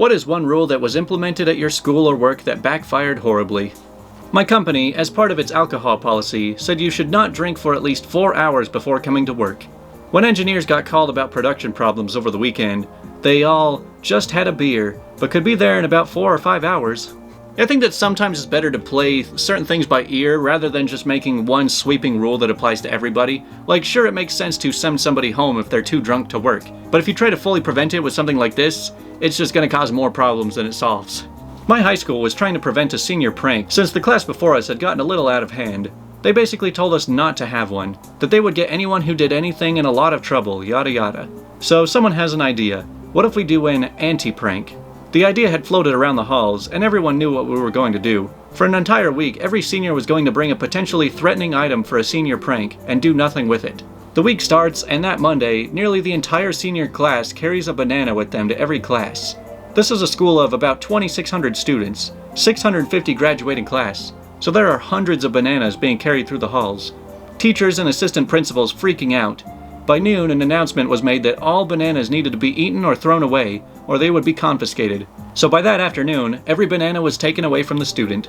What is one rule that was implemented at your school or work that backfired horribly? My company, as part of its alcohol policy, said you should not drink for at least 4 hours before coming to work. When engineers got called about production problems over the weekend, they all just had a beer, but could be there in about 4 or 5 hours. I think that sometimes it's better to play certain things by ear rather than just making one sweeping rule that applies to everybody. Like, sure, it makes sense to send somebody home if they're too drunk to work, but if you try to fully prevent it with something like this, it's just going to cause more problems than it solves. My high school was trying to prevent a senior prank since the class before us had gotten a little out of hand. They basically told us not to have one, that they would get anyone who did anything in a lot of trouble, yada yada. So someone has an idea. What if we do an anti-prank? The idea had floated around the halls, and everyone knew what we were going to do. For an entire week, every senior was going to bring a potentially threatening item for a senior prank, and do nothing with it. The week starts, and that Monday, nearly the entire senior class carries a banana with them to every class. This is a school of about 2,600 students, 650 graduating class, so there are hundreds of bananas being carried through the halls. Teachers and assistant principals freaking out. By noon, an announcement was made that all bananas needed to be eaten or thrown away, or they would be confiscated. So by that afternoon, every banana was taken away from the student.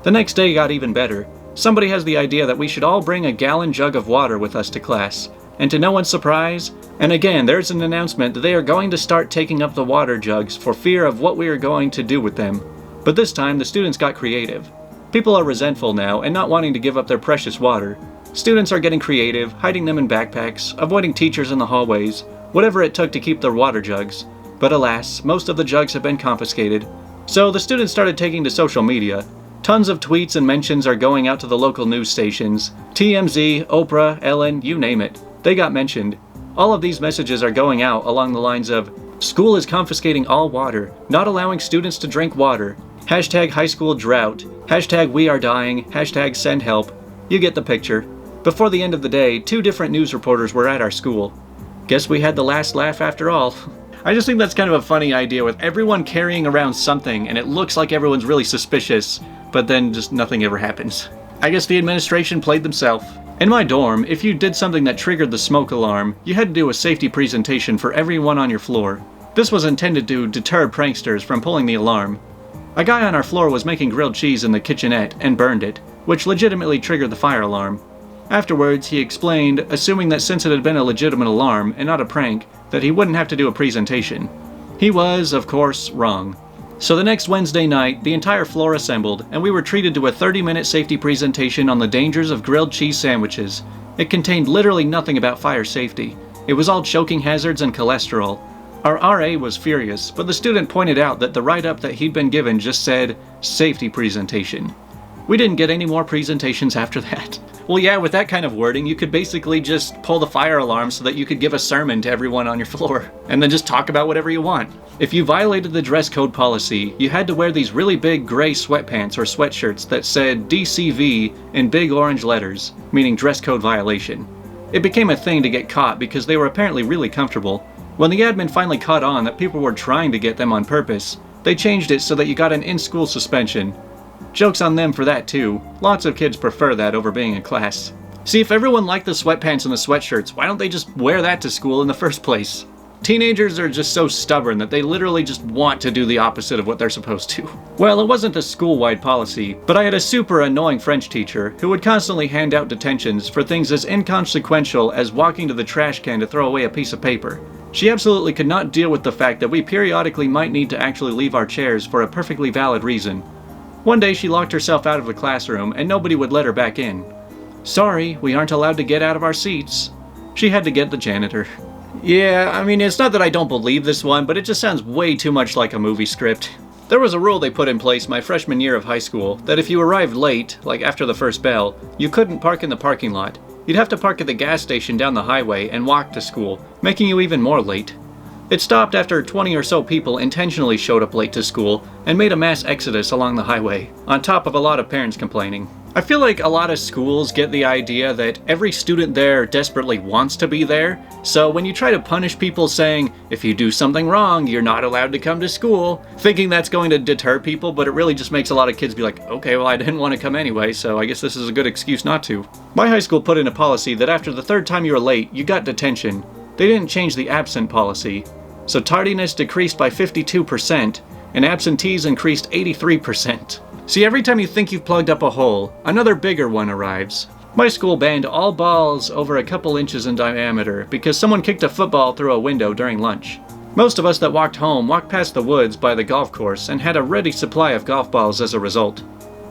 The next day got even better. Somebody has the idea that we should all bring a gallon jug of water with us to class. And to no one's surprise, and again there's an announcement that they are going to start taking up the water jugs for fear of what we are going to do with them. But this time the students got creative. People are resentful now and not wanting to give up their precious water. Students are getting creative, hiding them in backpacks, avoiding teachers in the hallways, whatever it took to keep their water jugs. But alas, most of the jugs have been confiscated. So the students started taking to social media. Tons of tweets and mentions are going out to the local news stations. TMZ, Oprah, Ellen, you name it. They got mentioned. All of these messages are going out along the lines of, school is confiscating all water, not allowing students to drink water, hashtag high school drought, hashtag we are dying, hashtag send help. You get the picture. Before the end of the day, 2 different news reporters were at our school. Guess we had the last laugh after all. I just think that's kind of a funny idea with everyone carrying around something and it looks like everyone's really suspicious, but then just nothing ever happens. I guess the administration played themselves. In my dorm, if you did something that triggered the smoke alarm, you had to do a safety presentation for everyone on your floor. This was intended to deter pranksters from pulling the alarm. A guy on our floor was making grilled cheese in the kitchenette and burned it, which legitimately triggered the fire alarm. Afterwards, he explained, assuming that since it had been a legitimate alarm and not a prank, that he wouldn't have to do a presentation. He was, of course, wrong. So the next Wednesday night, the entire floor assembled, and we were treated to a 30-minute safety presentation on the dangers of grilled cheese sandwiches. It contained literally nothing about fire safety. It was all choking hazards and cholesterol. Our RA was furious, but the student pointed out that the write-up that he'd been given just said, safety presentation. We didn't get any more presentations after that. Well, yeah, with that kind of wording, you could basically just pull the fire alarm so that you could give a sermon to everyone on your floor, and then just talk about whatever you want. If you violated the dress code policy, you had to wear these really big gray sweatpants or sweatshirts that said DCV in big orange letters, meaning dress code violation. It became a thing to get caught because they were apparently really comfortable. When the admin finally caught on that people were trying to get them on purpose, they changed it so that you got an in-school suspension. Joke's on them for that too. Lots of kids prefer that over being in class. See, if everyone liked the sweatpants and the sweatshirts, why don't they just wear that to school in the first place? Teenagers are just so stubborn that they literally just want to do the opposite of what they're supposed to. Well, it wasn't a school-wide policy, but I had a super annoying French teacher who would constantly hand out detentions for things as inconsequential as walking to the trash can to throw away a piece of paper. She absolutely could not deal with the fact that we periodically might need to actually leave our chairs for a perfectly valid reason. One day she locked herself out of the classroom and nobody would let her back in. Sorry, we aren't allowed to get out of our seats. She had to get the janitor. Yeah, I mean, it's not that I don't believe this one, but it just sounds way too much like a movie script. There was a rule they put in place my freshman year of high school that if you arrived late, like after the first bell, you couldn't park in the parking lot. You'd have to park at the gas station down the highway and walk to school, making you even more late. It stopped after 20 or so people intentionally showed up late to school and made a mass exodus along the highway, on top of a lot of parents complaining. I feel like a lot of schools get the idea that every student there desperately wants to be there, so when you try to punish people saying, if you do something wrong, you're not allowed to come to school, thinking that's going to deter people, but it really just makes a lot of kids be like, okay, well I didn't want to come anyway, so I guess this is a good excuse not to. My high school put in a policy that after the third time you were late, you got detention. They didn't change the absent policy. so tardiness decreased by 52%, and absentees increased 83%. See, every time you think you've plugged up a hole, another bigger one arrives. My school banned all balls over a couple inches in diameter because someone kicked a football through a window during lunch. Most of us that walked home walked past the woods by the golf course and had a ready supply of golf balls as a result.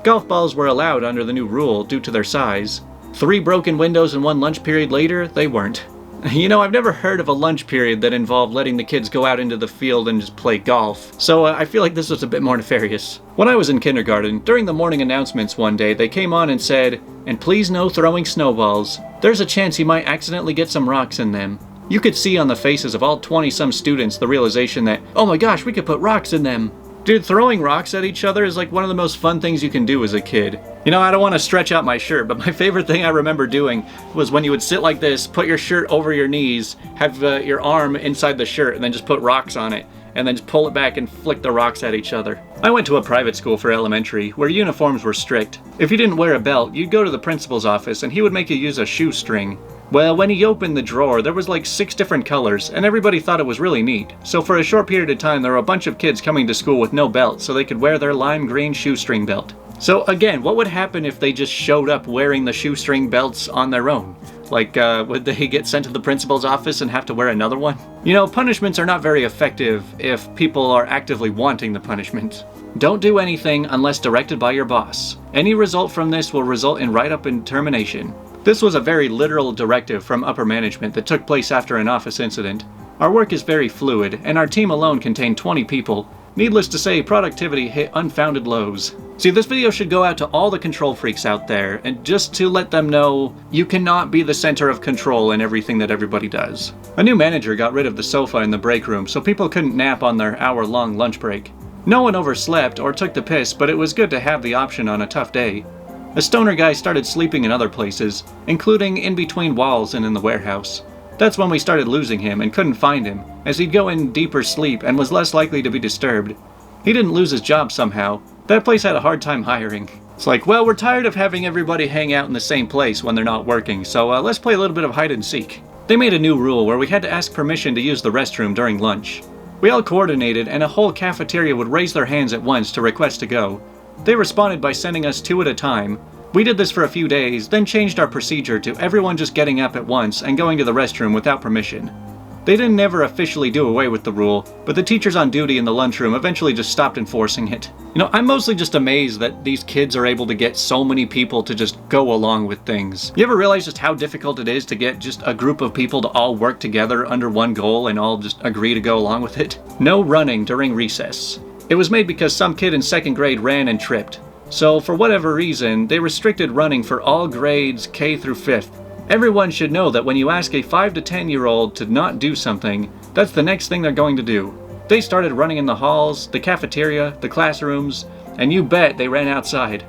Golf balls were allowed under the new rule due to their size. 3 broken windows in one lunch period later, they weren't. You know, I've never heard of a lunch period that involved letting the kids go out into the field and just play golf, so I feel like this was a bit more nefarious. When I was in kindergarten, during the morning announcements one day, they came on and said, "And please no throwing snowballs. There's a chance you might accidentally get some rocks in them." You could see on the faces of all 20-some students the realization that, oh my gosh, we could put rocks in them. Dude, throwing rocks at each other is like one of the most fun things you can do as a kid. You know, I don't want to stretch out my shirt, but my favorite thing I remember doing was when you would sit like this, put your shirt over your knees, have your arm inside the shirt, and then just put rocks on it, and then just pull it back and flick the rocks at each other. I went to a private school for elementary, where uniforms were strict. If you didn't wear a belt, you'd go to the principal's office and he would make you use a shoestring. Well, when he opened the drawer, there was like 6 different colors, and everybody thought it was really neat. So for a short period of time, there were a bunch of kids coming to school with no belt, so they could wear their lime green shoestring belt. So again, what would happen if they just showed up wearing the shoestring belts on their own? Like, would they get sent to the principal's office and have to wear another one? You know, punishments are not very effective if people are actively wanting the punishment. Don't do anything unless directed by your boss. Any result from this will result in write-up and termination. This was a very literal directive from upper management that took place after an office incident. Our work is very fluid, and our team alone contained 20 people. Needless to say, productivity hit unfounded lows. See, this video should go out to all the control freaks out there, and just to let them know, you cannot be the center of control in everything that everybody does. A new manager got rid of the sofa in the break room so people couldn't nap on their hour-long lunch break. No one overslept or took the piss, but it was good to have the option on a tough day. A stoner guy started sleeping in other places, including in between walls and in the warehouse. That's when we started losing him and couldn't find him, as he'd go in deeper sleep and was less likely to be disturbed. He didn't lose his job somehow. That place had a hard time hiring. It's like, well, we're tired of having everybody hang out in the same place when they're not working, so let's play a little bit of hide and seek. They made a new rule where we had to ask permission to use the restroom during lunch. We all coordinated, and a whole cafeteria would raise their hands at once to request to go. They responded by sending us 2 at a time. We did this for a few days, then changed our procedure to everyone just getting up at once and going to the restroom without permission. They didn't ever officially do away with the rule, but the teachers on duty in the lunchroom eventually just stopped enforcing it. You know, I'm mostly just amazed that these kids are able to get so many people to just go along with things. You ever realize just how difficult it is to get just a group of people to all work together under one goal and all just agree to go along with it? No running during recess. It was made because some kid in 2nd grade ran and tripped. So, for whatever reason, they restricted running for all grades K through 5th. Everyone should know that when you ask a 5 to 10-year-old to not do something, that's the next thing they're going to do. They started running in the halls, the cafeteria, the classrooms, and you bet they ran outside.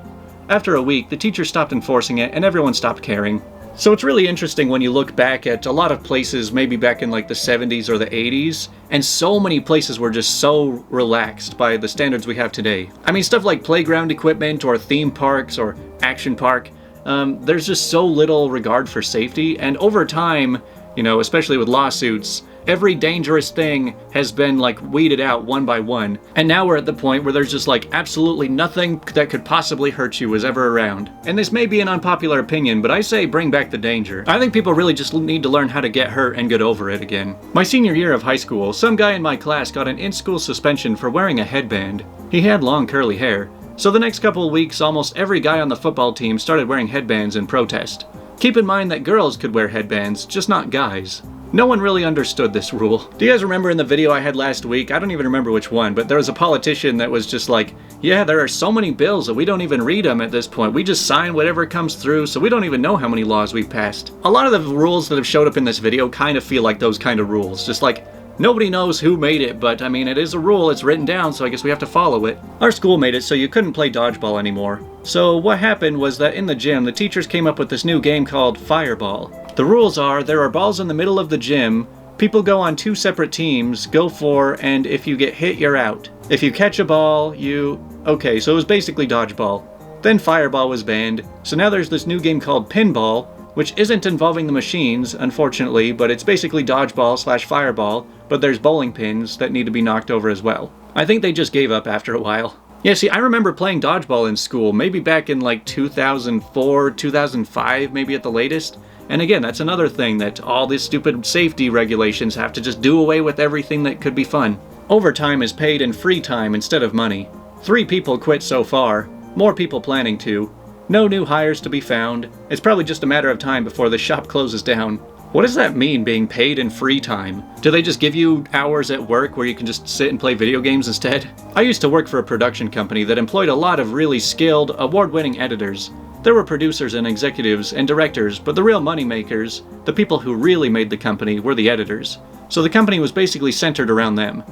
After a week, the teacher stopped enforcing it and everyone stopped caring. So it's really interesting when you look back at a lot of places, maybe back in like the 70s or the 80s, and so many places were just so relaxed by the standards we have today. I mean, stuff like playground equipment or theme parks or action park, there's just so little regard for safety, and over time, you know, especially with lawsuits, every dangerous thing has been like weeded out one by one, and now we're at the point where there's just like absolutely nothing that could possibly hurt you is ever around. And this may be an unpopular opinion, but I say bring back the danger. I think people really just need to learn how to get hurt and get over it again. My senior year of high school, some guy in my class got an in-school suspension for wearing a headband. He had long curly hair, so the next couple of weeks almost every guy on the football team started wearing headbands in protest. Keep in mind that girls could wear headbands, just not guys. No one really understood this rule. Do you guys remember in the video I had last week, I don't even remember which one, but there was a politician that was just like, yeah, there are so many bills that we don't even read them at this point. We just sign whatever comes through, so we don't even know how many laws we've passed. A lot of the rules that have showed up in this video kind of feel like those kind of rules. Just like, nobody knows who made it, but I mean, it is a rule, it's written down, so I guess we have to follow it. Our school made it so you couldn't play dodgeball anymore. So what happened was that in the gym, the teachers came up with this new game called Fireball. The rules are, there are balls in the middle of the gym, people go on 2 separate teams, go for, and if you get hit, you're out. If you catch a ball, okay, so it was basically dodgeball. Then Fireball was banned, so now there's this new game called Pinball, which isn't involving the machines, unfortunately, but it's basically dodgeball / Fireball, but there's bowling pins that need to be knocked over as well. I think they just gave up after a while. Yeah, see, I remember playing dodgeball in school, maybe back in like 2004, 2005, maybe at the latest. And again, that's another thing that all these stupid safety regulations have to just do away with everything that could be fun. Overtime is paid in free time instead of money. 3 people quit so far, more people planning to. No new hires to be found. It's probably just a matter of time before the shop closes down. What does that mean, being paid in free time? Do they just give you hours at work where you can just sit and play video games instead? I used to work for a production company that employed a lot of really skilled, award-winning editors. There were producers and executives and directors, but the real money makers, the people who really made the company, were the editors. So the company was basically centered around them.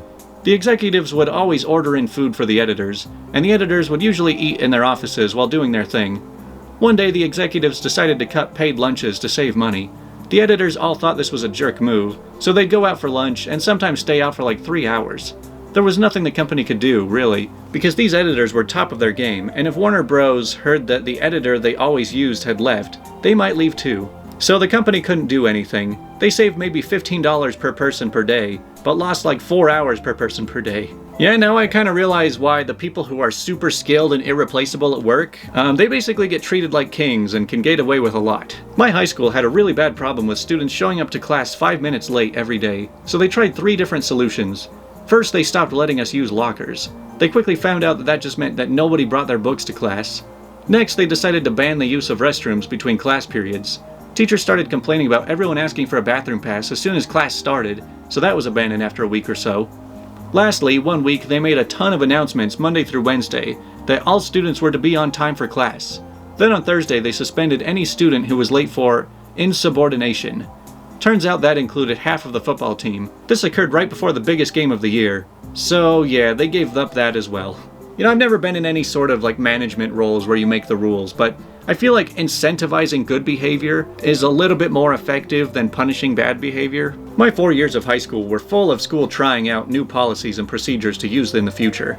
The executives would always order in food for the editors, and the editors would usually eat in their offices while doing their thing. One day the executives decided to cut paid lunches to save money. The editors all thought this was a jerk move, so they'd go out for lunch and sometimes stay out for like 3 hours. There was nothing the company could do, really, because these editors were top of their game, and if Warner Bros. Heard that the editor they always used had left, they might leave too. So the company couldn't do anything. They saved maybe $15 per person per day, but lost like 4 hours per person per day. Yeah, now I kind of realize why the people who are super skilled and irreplaceable at work, they basically get treated like kings and can get away with a lot. My high school had a really bad problem with students showing up to class 5 minutes late every day, so they tried 3 different solutions. First, they stopped letting us use lockers. They quickly found out that that just meant that nobody brought their books to class. Next, they decided to ban the use of restrooms between class periods. Teachers started complaining about everyone asking for a bathroom pass as soon as class started, so that was abandoned after a week or so. Lastly, one week they made a ton of announcements Monday through Wednesday that all students were to be on time for class. Then on Thursday they suspended any student who was late for insubordination. Turns out that included half of the football team. This occurred right before the biggest game of the year. So yeah, they gave up that as well. You know, I've never been in any sort of like management roles where you make the rules, but I feel like incentivizing good behavior is a little bit more effective than punishing bad behavior. My 4 years of high school were full of school trying out new policies and procedures to use in the future.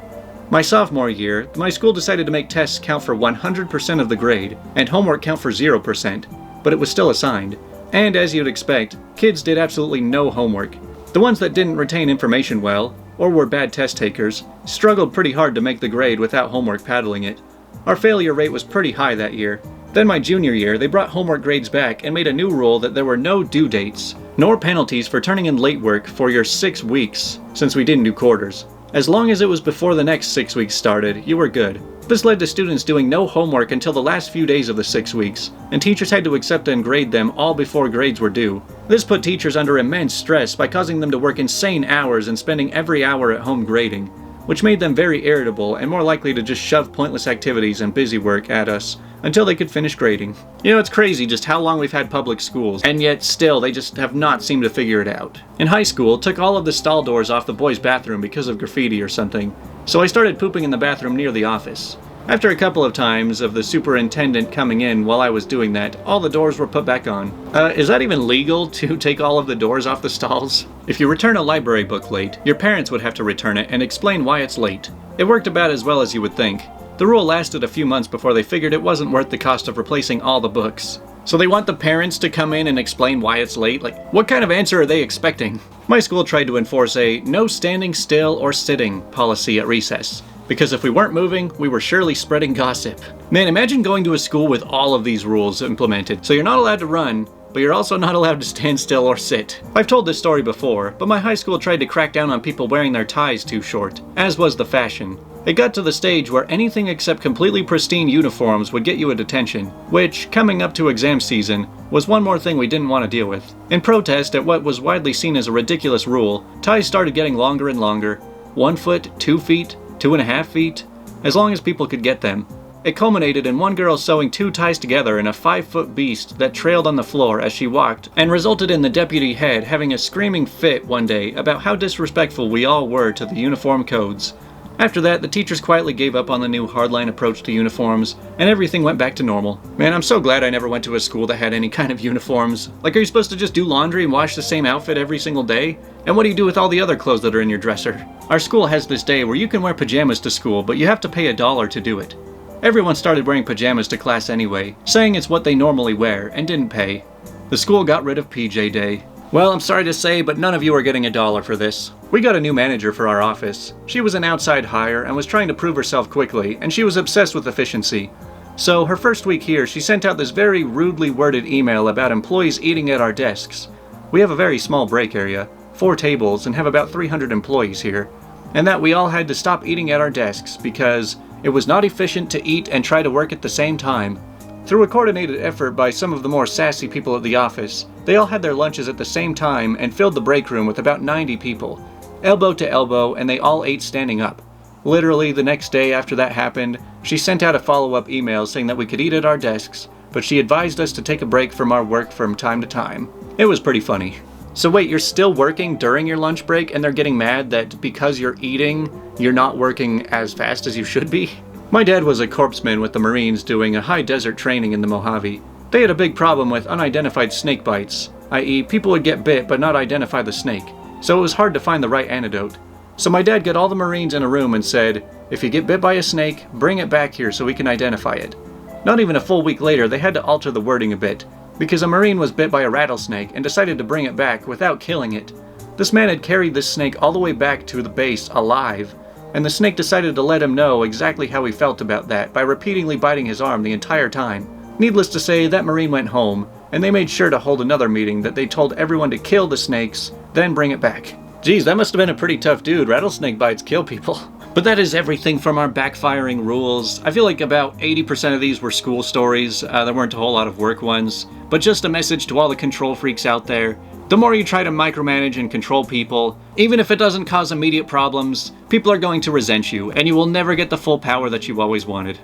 My sophomore year, my school decided to make tests count for 100% of the grade and homework count for 0%, but it was still assigned. And as you'd expect, kids did absolutely no homework. The ones that didn't retain information well, or were bad test takers, struggled pretty hard to make the grade without homework paddling it. Our failure rate was pretty high that year. Then my junior year, they brought homework grades back and made a new rule that there were no due dates, nor penalties for turning in late work for your 6 weeks, since we didn't do quarters. As long as it was before the next 6 weeks started, you were good. This led to students doing no homework until the last few days of the 6 weeks, and teachers had to accept and grade them all before grades were due. This put teachers under immense stress by causing them to work insane hours and spending every hour at home grading, which made them very irritable and more likely to just shove pointless activities and busy work at us until they could finish grading. You know, it's crazy just how long we've had public schools, and yet still they just have not seemed to figure it out. In high school, took all of the stall doors off the boys' bathroom because of graffiti or something, so I started pooping in the bathroom near the office. After a couple of times of the superintendent coming in while I was doing that, all the doors were put back on. Is that even legal to take all of the doors off the stalls? If you return a library book late, your parents would have to return it and explain why it's late. It worked about as well as you would think. The rule lasted a few months before they figured it wasn't worth the cost of replacing all the books. So they want the parents to come in and explain why it's late? Like, what kind of answer are they expecting? My school tried to enforce a no standing still or sitting policy at recess, because if we weren't moving, we were surely spreading gossip. Man, imagine going to a school with all of these rules implemented. So you're not allowed to run, but you're also not allowed to stand still or sit. I've told this story before, but my high school tried to crack down on people wearing their ties too short, as was the fashion. It got to the stage where anything except completely pristine uniforms would get you a detention, which, coming up to exam season, was one more thing we didn't want to deal with. In protest at what was widely seen as a ridiculous rule, ties started getting longer and longer. 1 foot, 2 feet, 2.5 feet, as long as people could get them. It culminated in one girl sewing 2 ties together in a 5-foot beast that trailed on the floor as she walked, and resulted in the deputy head having a screaming fit one day about how disrespectful we all were to the uniform codes. After that, the teachers quietly gave up on the new hardline approach to uniforms, and everything went back to normal. Man, I'm so glad I never went to a school that had any kind of uniforms. Like, are you supposed to just do laundry and wash the same outfit every single day? And what do you do with all the other clothes that are in your dresser? Our school has this day where you can wear pajamas to school, but you have to pay $1 to do it. Everyone started wearing pajamas to class anyway, saying it's what they normally wear, and didn't pay. The school got rid of PJ Day. Well, I'm sorry to say, but none of you are getting $1 for this. We got a new manager for our office. She was an outside hire and was trying to prove herself quickly, and she was obsessed with efficiency. So her first week here, she sent out this very rudely worded email about employees eating at our desks. We have a very small break area, 4 tables, and have about 300 employees here, and that we all had to stop eating at our desks because it was not efficient to eat and try to work at the same time. Through a coordinated effort by some of the more sassy people at the office, they all had their lunches at the same time and filled the break room with about 90 people, elbow to elbow, and they all ate standing up. Literally, the next day after that happened, she sent out a follow-up email saying that we could eat at our desks, but she advised us to take a break from our work from time to time. It was pretty funny. So wait, you're still working during your lunch break and they're getting mad that because you're eating, you're not working as fast as you should be? My dad was a corpsman with the Marines doing a high desert training in the Mojave. They had a big problem with unidentified snake bites, i.e. people would get bit but not identify the snake, so it was hard to find the right antidote. So my dad got all the Marines in a room and said, if you get bit by a snake, bring it back here so we can identify it. Not even a full week later, they had to alter the wording a bit, because a Marine was bit by a rattlesnake and decided to bring it back without killing it. This man had carried this snake all the way back to the base alive, and the snake decided to let him know exactly how he felt about that by repeatedly biting his arm the entire time. Needless to say, that Marine went home, and they made sure to hold another meeting that they told everyone to kill the snakes, then bring it back. Geez, that must have been a pretty tough dude. Rattlesnake bites kill people. But that is everything from our backfiring rules. I feel like about 80% of these were school stories. There weren't a whole lot of work ones. But just a message to all the control freaks out there. The more you try to micromanage and control people, even if it doesn't cause immediate problems, people are going to resent you, and you will never get the full power that you always wanted.